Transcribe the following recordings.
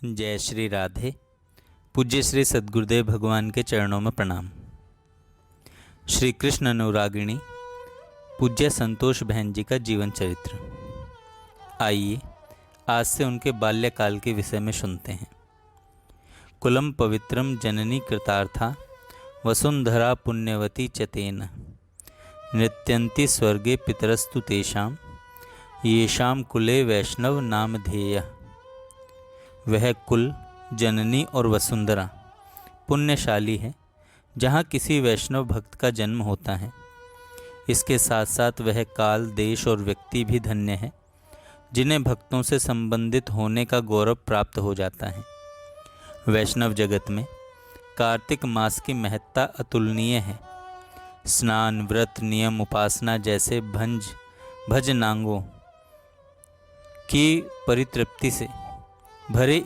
जय श्री राधे। पूज्य श्री सद्गुरुदेव भगवान के चरणों में प्रणाम। श्री कृष्ण अनुरागिणी पूज्य संतोष बहन जी का जीवन चरित्र। आइए आज से उनके बाल्यकाल के विषय में सुनते हैं। कुलम पवित्रम जननी कृतार्था वसुंधरा पुण्यवती चतेन नृत्यन्ति स्वर्गे पितरस्तु तेषां येषां कुले वैष्णव नामधेय। वह कुल, जननी और वसुंधरा पुण्यशाली है जहाँ किसी वैष्णव भक्त का जन्म होता है। इसके साथ साथ वह काल, देश और व्यक्ति भी धन्य है जिन्हें भक्तों से संबंधित होने का गौरव प्राप्त हो जाता है। वैष्णव जगत में कार्तिक मास की महत्ता अतुलनीय है। स्नान, व्रत, नियम, उपासना जैसे भजनांगों की परितृप्ति से भरे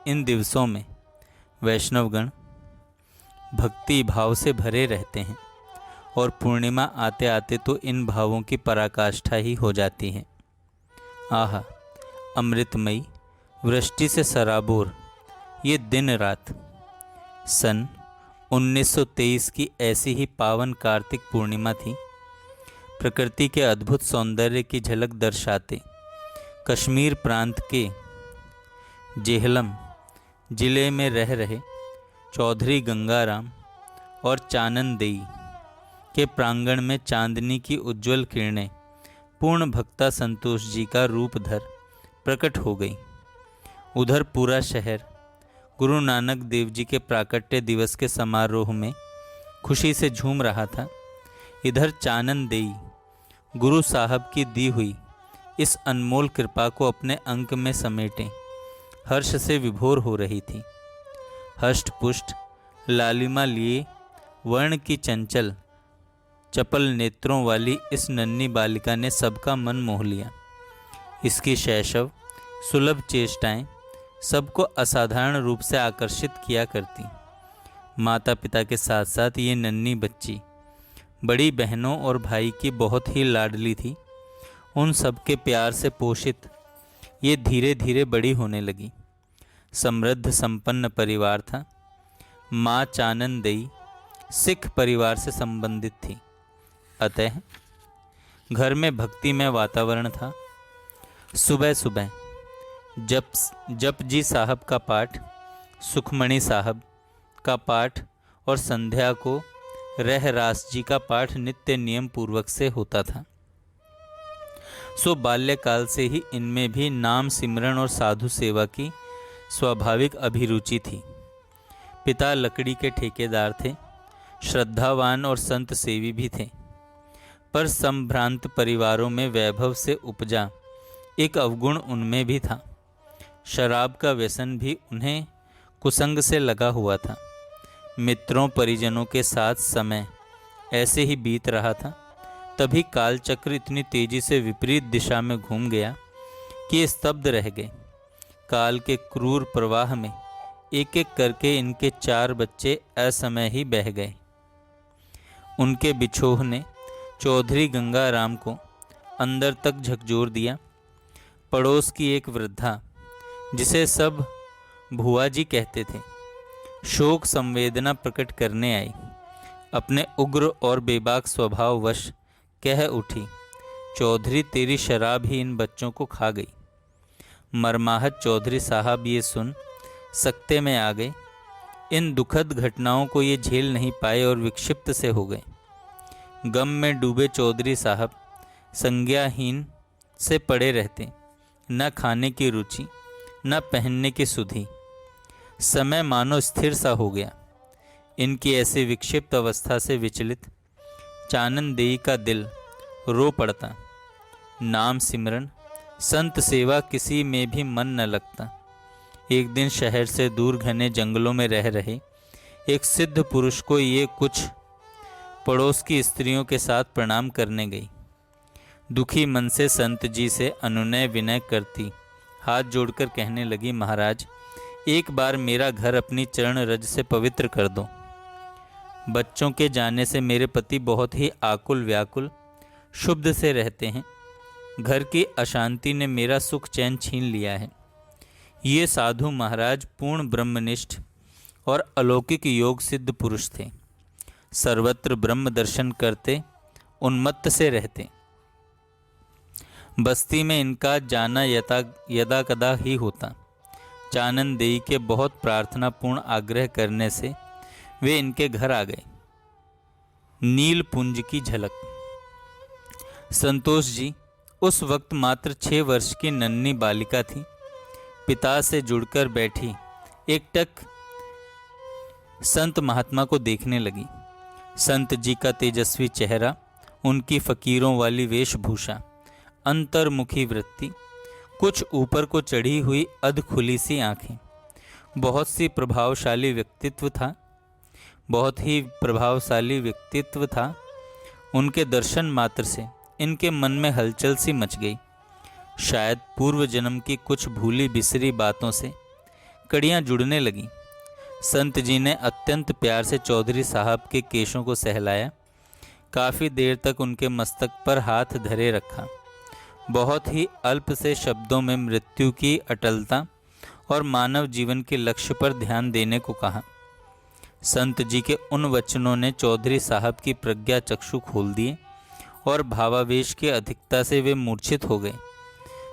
इन दिवसों में वैष्णवगण भक्ति भाव से भरे रहते हैं और पूर्णिमा आते आते तो इन भावों की पराकाष्ठा ही हो जाती है। आह, अमृतमयी वृष्टि से सराबोर ये दिन रात। सन 1923 की ऐसी ही पावन कार्तिक पूर्णिमा थी। प्रकृति के अद्भुत सौंदर्य की झलक दर्शाते कश्मीर प्रांत के जेहलम जिले में रह रहे चौधरी गंगाराम और चाननदेई के प्रांगण में चांदनी की उज्जवल किरणें पूर्ण भक्ता संतोष जी का रूप धर प्रकट हो गई। उधर पूरा शहर गुरु नानक देव जी के प्राकट्य दिवस के समारोह में खुशी से झूम रहा था। इधर चाननदेई गुरु साहब की दी हुई इस अनमोल कृपा को अपने अंक में समेटे हर्ष से विभोर हो रही थी। हष्ट पुष्ट लालिमा लिए वर्ण की चंचल चपल नेत्रों वाली इस नन्ही बालिका ने सबका मन मोह लिया। इसकी शैशव सुलभ चेष्टाएं सबको असाधारण रूप से आकर्षित किया करती। माता पिता के साथ साथ ये नन्ही बच्ची बड़ी बहनों और भाई की बहुत ही लाडली थी। उन सबके प्यार से पोषित ये धीरे धीरे बड़ी होने लगी। समृद्ध संपन्न परिवार था। माँ चाननदेई सिख परिवार से संबंधित थी, अतः घर में भक्तिमय वातावरण था। सुबह सुबह जप जी साहब का पाठ, सुखमणि साहब का पाठ और संध्या को रहरास जी का पाठ नित्य नियम पूर्वक से होता था। सो बाल्यकाल से ही इनमें भी नाम सिमरन और साधु सेवा की स्वाभाविक अभिरुचि थी। पिता लकड़ी के ठेकेदार थे, श्रद्धावान और संत सेवी भी थे, पर संभ्रांत परिवारों में वैभव से उपजा एक अवगुण उनमें भी था। शराब का व्यसन भी उन्हें कुसंग से लगा हुआ था। मित्रों परिजनों के साथ समय ऐसे ही बीत रहा था। तभी कालचक्र इतनी तेजी से विपरीत दिशा में घूम गया कि स्तब्ध रह गए। काल के क्रूर प्रवाह में एक एक करके इनके 4 बच्चे असमय ही बह गए। उनके बिछोह ने चौधरी गंगाराम को अंदर तक झकझोर दिया। पड़ोस की एक वृद्धा, जिसे सब भुआ जी कहते थे, शोक संवेदना प्रकट करने आई। अपने उग्र और बेबाक स्वभाववश कह उठी, चौधरी तेरी शराब ही इन बच्चों को खा गई। मरमाहत चौधरी साहब ये सुन सकते में आ गए। इन दुखद घटनाओं को ये झेल नहीं पाए और विक्षिप्त से हो गए। गम में डूबे चौधरी साहब संज्ञाहीन से पड़े रहते, न खाने की रुचि न पहनने की सुधि। समय मानो स्थिर सा हो गया। इनकी ऐसी विक्षिप्त अवस्था से विचलित चाननदेई का दिल रो पड़ता। नाम सिमरन, संत सेवा किसी में भी मन न लगता। एक दिन शहर से दूर घने जंगलों में रह रहे एक सिद्ध पुरुष को ये कुछ पड़ोस की स्त्रियों के साथ प्रणाम करने गई। दुखी मन से संत जी से अनुनय विनय करती हाथ जोड़कर कहने लगी, महाराज एक बार मेरा घर अपनी चरण रज से पवित्र कर दो। बच्चों के जाने से मेरे पति बहुत ही आकुल व्याकुल क्षुब्ध से रहते हैं। घर की अशांति ने मेरा सुख चैन छीन लिया है। ये साधु महाराज पूर्ण ब्रह्मनिष्ठ और अलौकिक योग सिद्ध पुरुष थे। सर्वत्र ब्रह्म दर्शन करते उन्मत्त से रहते। बस्ती में इनका जाना यदा कदा ही होता। चानन देई के बहुत प्रार्थनापूर्ण आग्रह करने से वे इनके घर आ गए। नील पुंज की झलक। संतोष जी उस वक्त मात्र 6 वर्ष की नन्ही बालिका थी। पिता से जुड़कर बैठी एकटक संत महात्मा को देखने लगी। संत जी का तेजस्वी चेहरा, उनकी फकीरों वाली वेशभूषा, अंतर्मुखी वृत्ति, कुछ ऊपर को चढ़ी हुई अधखुली सी आंखें, बहुत ही प्रभावशाली व्यक्तित्व था। उनके दर्शन मात्र से इनके मन में हलचल सी मच गई। शायद पूर्व जन्म की कुछ भूली बिसरी बातों से कड़ियां जुड़ने लगीं। संत जी ने अत्यंत प्यार से चौधरी साहब के केशों को सहलाया। काफ़ी देर तक उनके मस्तक पर हाथ धरे रखा। बहुत ही अल्प से शब्दों में मृत्यु की अटलता और मानव जीवन के लक्ष्य पर ध्यान देने को कहा। संत जी के उन वचनों ने चौधरी साहब की प्रज्ञा चक्षु खोल दिए और भावावेश की अधिकता से वे मूर्छित हो गए।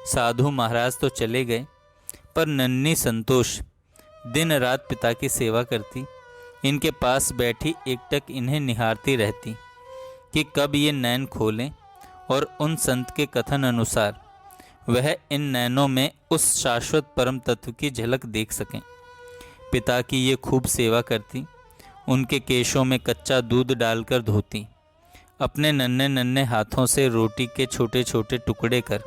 साधु महाराज तो चले गए, पर नन्ही संतोष दिन रात पिता की सेवा करती, इनके पास बैठी एकटक इन्हें निहारती रहती कि कब ये नैन खोलें और उन संत के कथन अनुसार वह इन नैनों में उस शाश्वत परम तत्व की झलक देख सकें। पिता की ये खूब सेवा करती, उनके केशों में कच्चा दूध डालकर धोती, अपने नन्हे नन्हे हाथों से रोटी के छोटे छोटे टुकड़े कर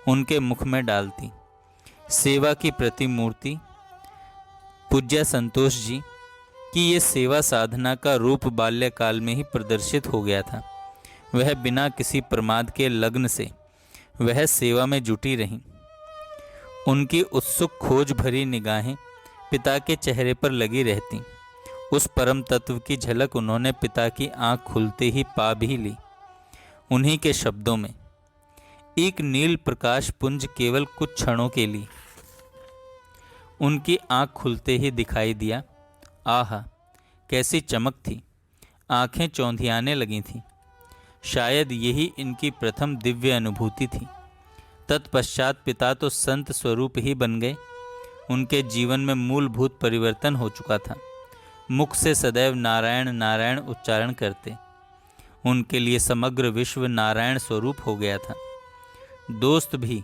उनके मुख में डालती। सेवा की प्रतिमूर्ति पूज्य संतोष जी की ये सेवा साधना का रूप बाल्यकाल में ही प्रदर्शित हो गया था। वह बिना किसी प्रमाद के लग्न से वह सेवा में जुटी रहीं। उनकी उत्सुक खोज भरी निगाहें पिता के चेहरे पर लगी रहती। उस परम तत्व की झलक उन्होंने पिता की आंख खुलते ही पा भी ली। उन्हीं के शब्दों में, एक नील प्रकाश पुंज केवल कुछ क्षणों के लिए उनकी आंख खुलते ही दिखाई दिया। आहा, कैसी चमक थी! आंखें चौंधियाने लगी थीं। शायद यही इनकी प्रथम दिव्य अनुभूति थी। तत्पश्चात पिता तो संत स्वरूप ही बन गए। उनके जीवन में मूलभूत परिवर्तन हो चुका था। मुख से सदैव नारायण नारायण उच्चारण करते। उनके लिए समग्र विश्व नारायण स्वरूप हो गया था। दोस्त भी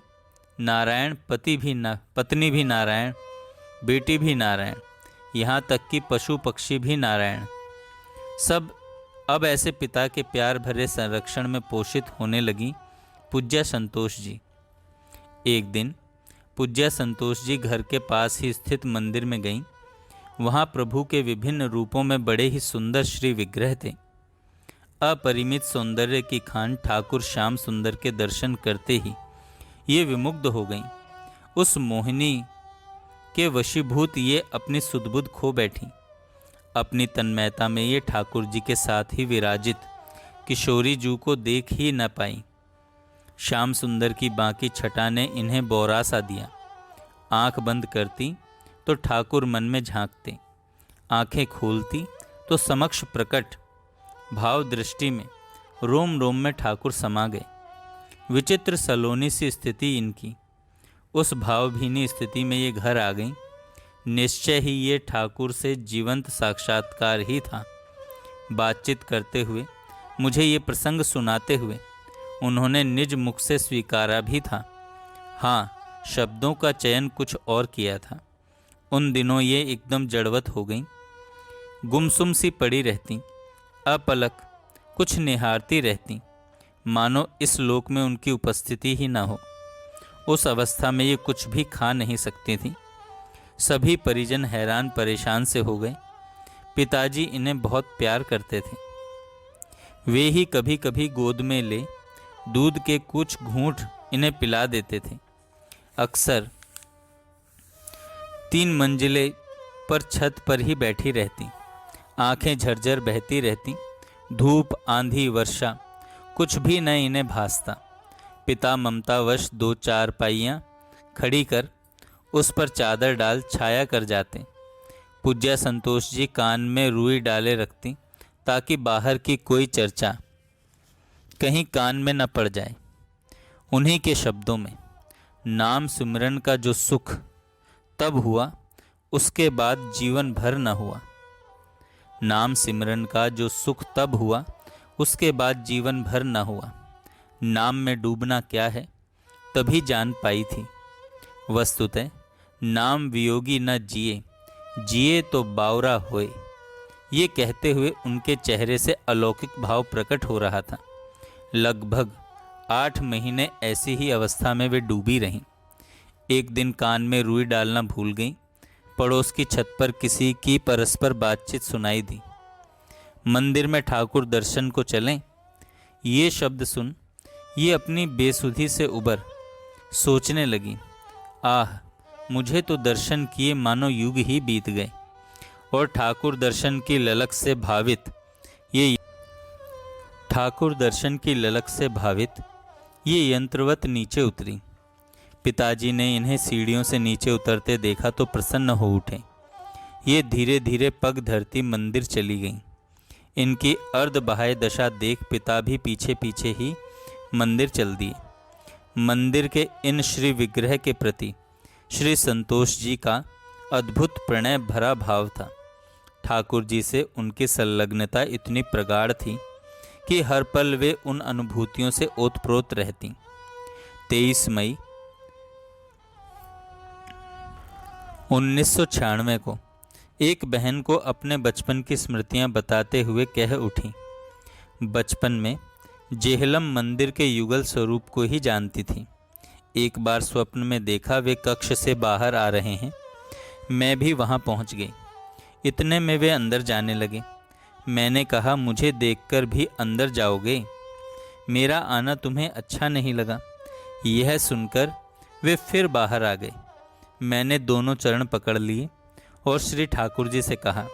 नारायण, पत्नी भी नारायण, बेटी भी नारायण, यहाँ तक कि पशु पक्षी भी नारायण। सब अब ऐसे पिता के प्यार भरे संरक्षण में पोषित होने लगी। पूज्य संतोष जी। एक दिन पूज्य संतोष जी घर के पास ही स्थित मंदिर में गईं। वहाँ प्रभु के विभिन्न रूपों में बड़े ही सुंदर श्री विग्रह थे। अपरिमित सौंदर्य की खान ठाकुर श्याम सुंदर के दर्शन करते ही ये विमुग्ध हो गईं। उस मोहिनी के वशीभूत ये अपनी सुधबुध खो बैठी। अपनी तन्मयता में ये ठाकुर जी के साथ ही विराजित किशोरी जू को देख ही न पाई। श्याम सुंदर की बाकी छटा ने इन्हें बौरा सा दिया। आंख बंद करती तो ठाकुर मन में झांकते, आंखें खोलती तो समक्ष प्रकट भाव दृष्टि में रोम रोम में ठाकुर समा गए। विचित्र सलोनी सी स्थिति इनकी। उस भावभीनी स्थिति में ये घर आ गई। निश्चय ही ये ठाकुर से जीवंत साक्षात्कार ही था। बातचीत करते हुए, मुझे ये प्रसंग सुनाते हुए उन्होंने निज मुख से स्वीकारा भी था। हाँ, शब्दों का चयन कुछ और किया था। उन दिनों ये एकदम जड़वत हो गईं। गुमसुम सी पड़ी रहती, अपलक कुछ निहारती रहती, मानो इस लोक में उनकी उपस्थिति ही न हो। उस अवस्था में ये कुछ भी खा नहीं सकती थी। सभी परिजन हैरान परेशान से हो गए। पिताजी इन्हें बहुत प्यार करते थे। वे ही कभी कभी गोद में ले दूध के कुछ घूंट इन्हें पिला देते थे। अक्सर 3 मंजिले पर छत पर ही बैठी रहती, आंखें झरझर बहती रहती। धूप, आंधी, वर्षा कुछ भी न इन्हें भासता। पिता ममतावश 2 चारपाइयाँ खड़ी कर उस पर चादर डाल छाया कर जाते। पूज्य संतोष जी कान में रुई डाले रखती ताकि बाहर की कोई चर्चा कहीं कान में न पड़ जाए। उन्हीं के शब्दों में, नाम सिमरन का जो सुख तब हुआ उसके बाद जीवन भर न हुआ। नाम सिमरन का जो सुख तब हुआ उसके बाद जीवन भर न हुआ। नाम में डूबना क्या है तभी जान पाई थी। वस्तुतः नाम वियोगी न जिए, जिए तो बावरा होए। ये कहते हुए उनके चेहरे से अलौकिक भाव प्रकट हो रहा था। लगभग 8 महीने ऐसी ही अवस्था में वे डूबी रहीं। एक दिन कान में रुई डालना भूल गईं। पड़ोस की छत पर किसी की परस्पर बातचीत सुनाई दी। मंदिर में ठाकुर दर्शन को चलें, ये शब्द सुन ये अपनी बेसुधी से उबर सोचने लगी, आह, मुझे तो दर्शन किए मानो युग ही बीत गए। और ठाकुर दर्शन की ललक से भावित ये यंत्रवत नीचे उतरी। पिताजी ने इन्हें सीढ़ियों से नीचे उतरते देखा तो प्रसन्न हो उठे। ये धीरे धीरे पग धरती मंदिर चली गईं। इनकी अर्धबाह्य दशा देख पिता भी पीछे पीछे ही मंदिर चल दिए। मंदिर के इन श्री विग्रह के प्रति श्री संतोष जी का अद्भुत प्रणय भरा भाव था। ठाकुर जी से उनकी संलग्नता इतनी प्रगाढ़ थी कि हर पल वे उन अनुभूतियों से ओतप्रोत रहती। 23 मई 1996 को एक बहन को अपने बचपन की स्मृतियां बताते हुए कह उठी, बचपन में जेहलम मंदिर के युगल स्वरूप को ही जानती थी। एक बार स्वप्न में देखा वे कक्ष से बाहर आ रहे हैं। मैं भी वहां पहुंच गई। इतने में वे अंदर जाने लगे। मैंने कहा, मुझे देखकर भी अंदर जाओगे? मेरा आना तुम्हें अच्छा नहीं लगा? यह सुनकर वे फिर बाहर आ गए। मैंने दोनों चरण पकड़ लिए और श्री ठाकुर जी से कहा,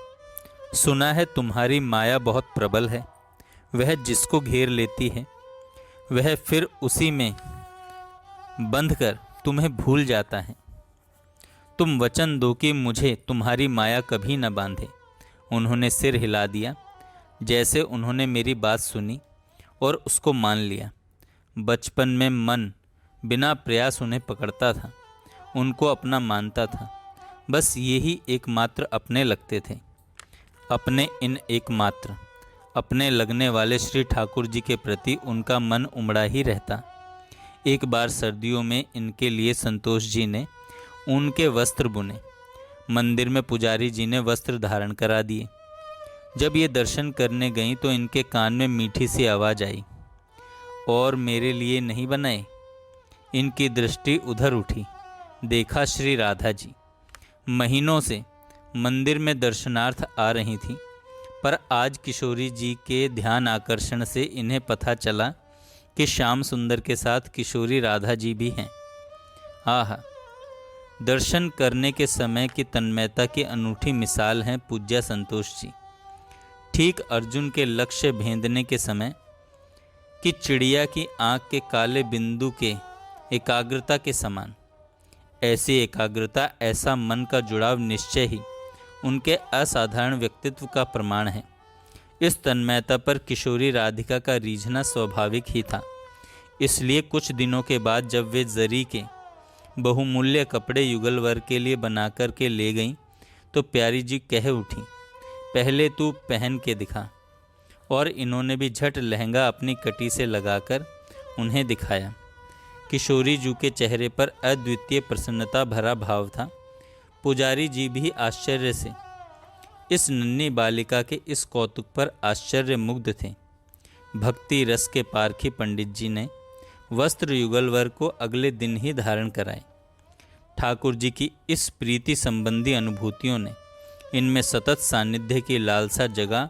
सुना है तुम्हारी माया बहुत प्रबल है। वह जिसको घेर लेती है वह फिर उसी में बंध कर तुम्हें भूल जाता है। तुम वचन दो कि मुझे तुम्हारी माया कभी न बांधे। उन्होंने सिर हिला दिया, जैसे उन्होंने मेरी बात सुनी और उसको मान लिया। बचपन में मन बिना प्रयास उन्हें पकड़ता था, उनको अपना मानता था। बस यही एकमात्र अपने लगते थे। अपने इन एकमात्र अपने लगने वाले श्री ठाकुर जी के प्रति उनका मन उमड़ा ही रहता। एक बार सर्दियों में इनके लिए संतोष जी ने उनके वस्त्र बुने। मंदिर में पुजारी जी ने वस्त्र धारण करा दिए। जब ये दर्शन करने गईं तो इनके कान में मीठी सी आवाज़ आई, और मेरे लिए नहीं बनाए? इनकी दृष्टि उधर उठी। देखा श्री राधा जी महीनों से मंदिर में दर्शनार्थ आ रही थी, पर आज किशोरी जी के ध्यान आकर्षण से इन्हें पता चला कि श्याम सुंदर के साथ किशोरी राधा जी भी हैं। आह, दर्शन करने के समय की तन्मयता की अनूठी मिसाल हैं पूज्य संतोष जी। ठीक अर्जुन के लक्ष्य भेदने के समय कि चिड़िया की आंख के काले बिंदु के एकाग्रता के समान, ऐसी एकाग्रता, ऐसा मन का जुड़ाव निश्चय ही उनके असाधारण व्यक्तित्व का प्रमाण है। इस तन्मयता पर किशोरी राधिका का रीझना स्वाभाविक ही था। इसलिए कुछ दिनों के बाद जब वे जरी के बहुमूल्य कपड़े युगल वर के लिए बनाकर के ले गईं तो प्यारी जी कह उठी, पहले तू पहन के दिखा। और इन्होंने भी झट लहंगा अपनी कटी से लगाकर उन्हें दिखाया। किशोरी जी के चेहरे पर अद्वितीय प्रसन्नता भरा भाव था। पुजारी जी भी आश्चर्य से इस नन्ही बालिका के इस कौतुक पर आश्चर्य मुग्ध थे। भक्ति रस के पारखी पंडित जी ने वस्त्र युगलवर को अगले दिन ही धारण कराए। ठाकुर जी की इस प्रीति संबंधी अनुभूतियों ने इनमें सतत सानिध्य की लालसा जगह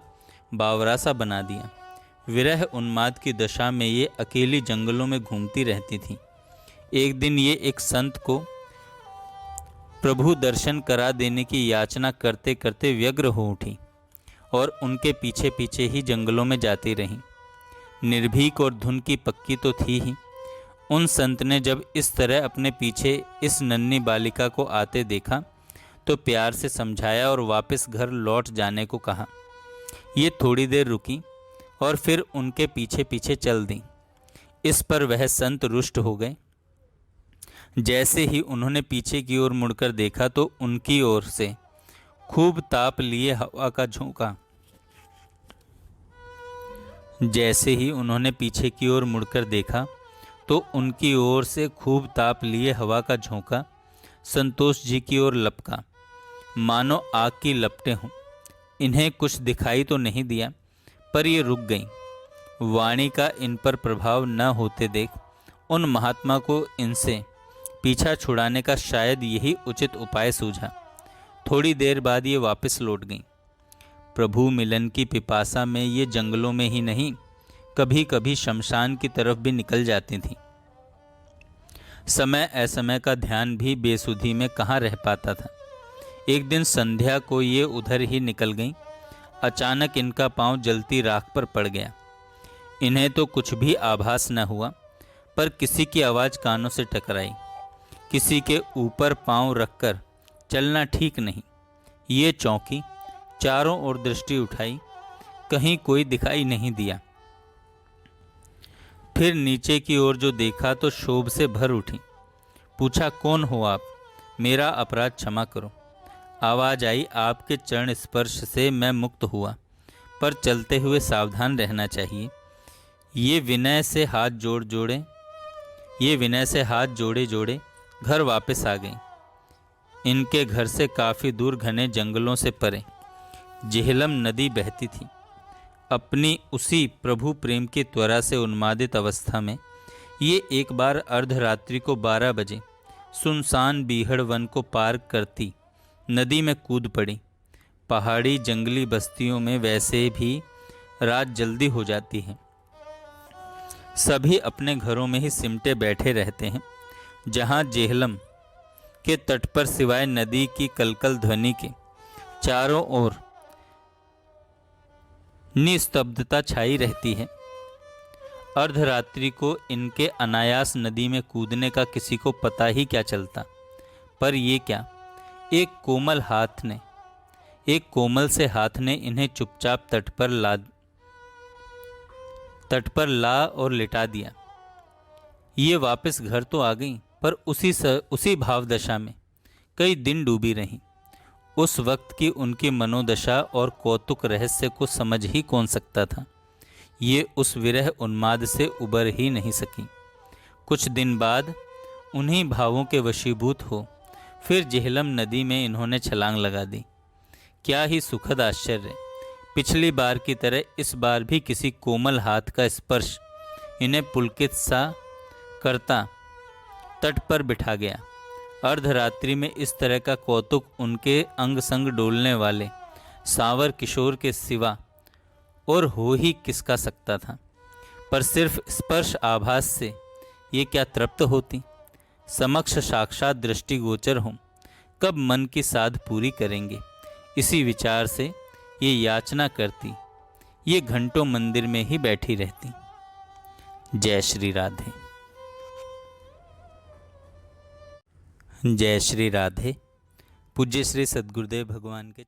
बावरासा बना दिया। विरह उन्माद की दशा में ये अकेली जंगलों में घूमती रहती थीं। एक दिन ये एक संत को प्रभु दर्शन करा देने की याचना करते करते व्यग्र हो उठी और उनके पीछे पीछे ही जंगलों में जाती रहीं। निर्भीक और धुन की पक्की तो थी ही, उन संत ने जब इस तरह अपने पीछे इस नन्ही बालिका को आते देखा तो प्यार से समझाया और वापस घर लौट जाने को कहा। ये थोड़ी देर रुकी और फिर उनके पीछे पीछे चल दी। इस पर वह संत रुष्ट हो गए। जैसे ही उन्होंने पीछे की ओर मुड़कर देखा तो उनकी ओर से खूब ताप लिए हवा का झोंका जैसे ही उन्होंने पीछे की ओर मुड़कर देखा तो उनकी ओर से खूब ताप लिए हवा का झोंका संतोष जी की ओर लपका, मानो आग की लपटें हों। इन्हें कुछ दिखाई तो नहीं दिया, पर ये रुक गईं। वाणी का इन पर प्रभाव न होते देख उन महात्मा को इनसे पीछा छुड़ाने का शायद यही उचित उपाय सूझा। थोड़ी देर बाद ये वापस लौट गईं। प्रभु मिलन की पिपासा में ये जंगलों में ही नहीं, कभी कभी शमशान की तरफ भी निकल जाती थीं। समय असमय का ध्यान भी बेसुधी में कहाँ रह पाता था। एक दिन संध्या को ये उधर ही निकल गईं। अचानक इनका पांव जलती राख पर पड़ गया। इन्हें तो कुछ भी आभास न हुआ, पर किसी की आवाज़ कानों से टकराई। किसी के ऊपर पांव रखकर चलना ठीक नहीं। ये चौंकी, चारों ओर दृष्टि उठाई, कहीं कोई दिखाई नहीं दिया। फिर नीचे की ओर जो देखा तो क्षोभ से भर उठी। पूछा, कौन हो आप? मेरा अपराध क्षमा करो। आवाज़ आई, आपके चरण स्पर्श से मैं मुक्त हुआ, पर चलते हुए सावधान रहना चाहिए। ये विनय से हाथ जोड़े जोड़े घर वापस आ गई। इनके घर से काफ़ी दूर घने जंगलों से परे झेलम नदी बहती थी। अपनी उसी प्रभु प्रेम की त्वरा से उन्मादित अवस्था में ये एक बार अर्धरात्रि को 12 बजे सुनसान बीहड़ वन को पार करती नदी में कूद पड़ी। पहाड़ी जंगली बस्तियों में वैसे भी रात जल्दी हो जाती है। सभी अपने घरों में ही सिमटे बैठे रहते हैं। जहाँ जेहलम के तट पर सिवाय नदी की कलकल ध्वनि के चारों ओर निस्तब्धता छाई रहती है। अर्धरात्रि को इनके अनायास नदी में कूदने का किसी को पता ही क्या चलता। पर ये क्या, एक कोमल से हाथ ने इन्हें चुपचाप तट पर ला और लिटा दिया। ये वापस घर तो आ गई, पर उसी भावदशा में कई दिन डूबी रहीं। उस वक्त की उनकी मनोदशा और कौतुक रहस्य को समझ ही कौन सकता था। ये उस विरह उन्माद से उबर ही नहीं सकी। कुछ दिन बाद उन्हीं भावों के वशीभूत हो फिर जेहलम नदी में इन्होंने छलांग लगा दी। क्या ही सुखद आश्चर्य! पिछली बार की तरह इस बार भी किसी कोमल हाथ का स्पर्श इन्हें पुलकित सा करता तट पर बिठा गया। अर्धरात्रि में इस तरह का कौतुक उनके अंग संग डोलने वाले सांवर किशोर के सिवा और हो ही किसका सकता था। पर सिर्फ स्पर्श आभास से ये क्या तृप्त होती। समक्ष साक्षात दृष्टिगोचर हों, कब मन की साध पूरी करेंगे, इसी विचार से ये याचना करती। ये घंटों मंदिर में ही बैठी रहती। जय श्री राधे। जय श्री राधे। पूज्य श्री सद्गुरुदेव भगवान के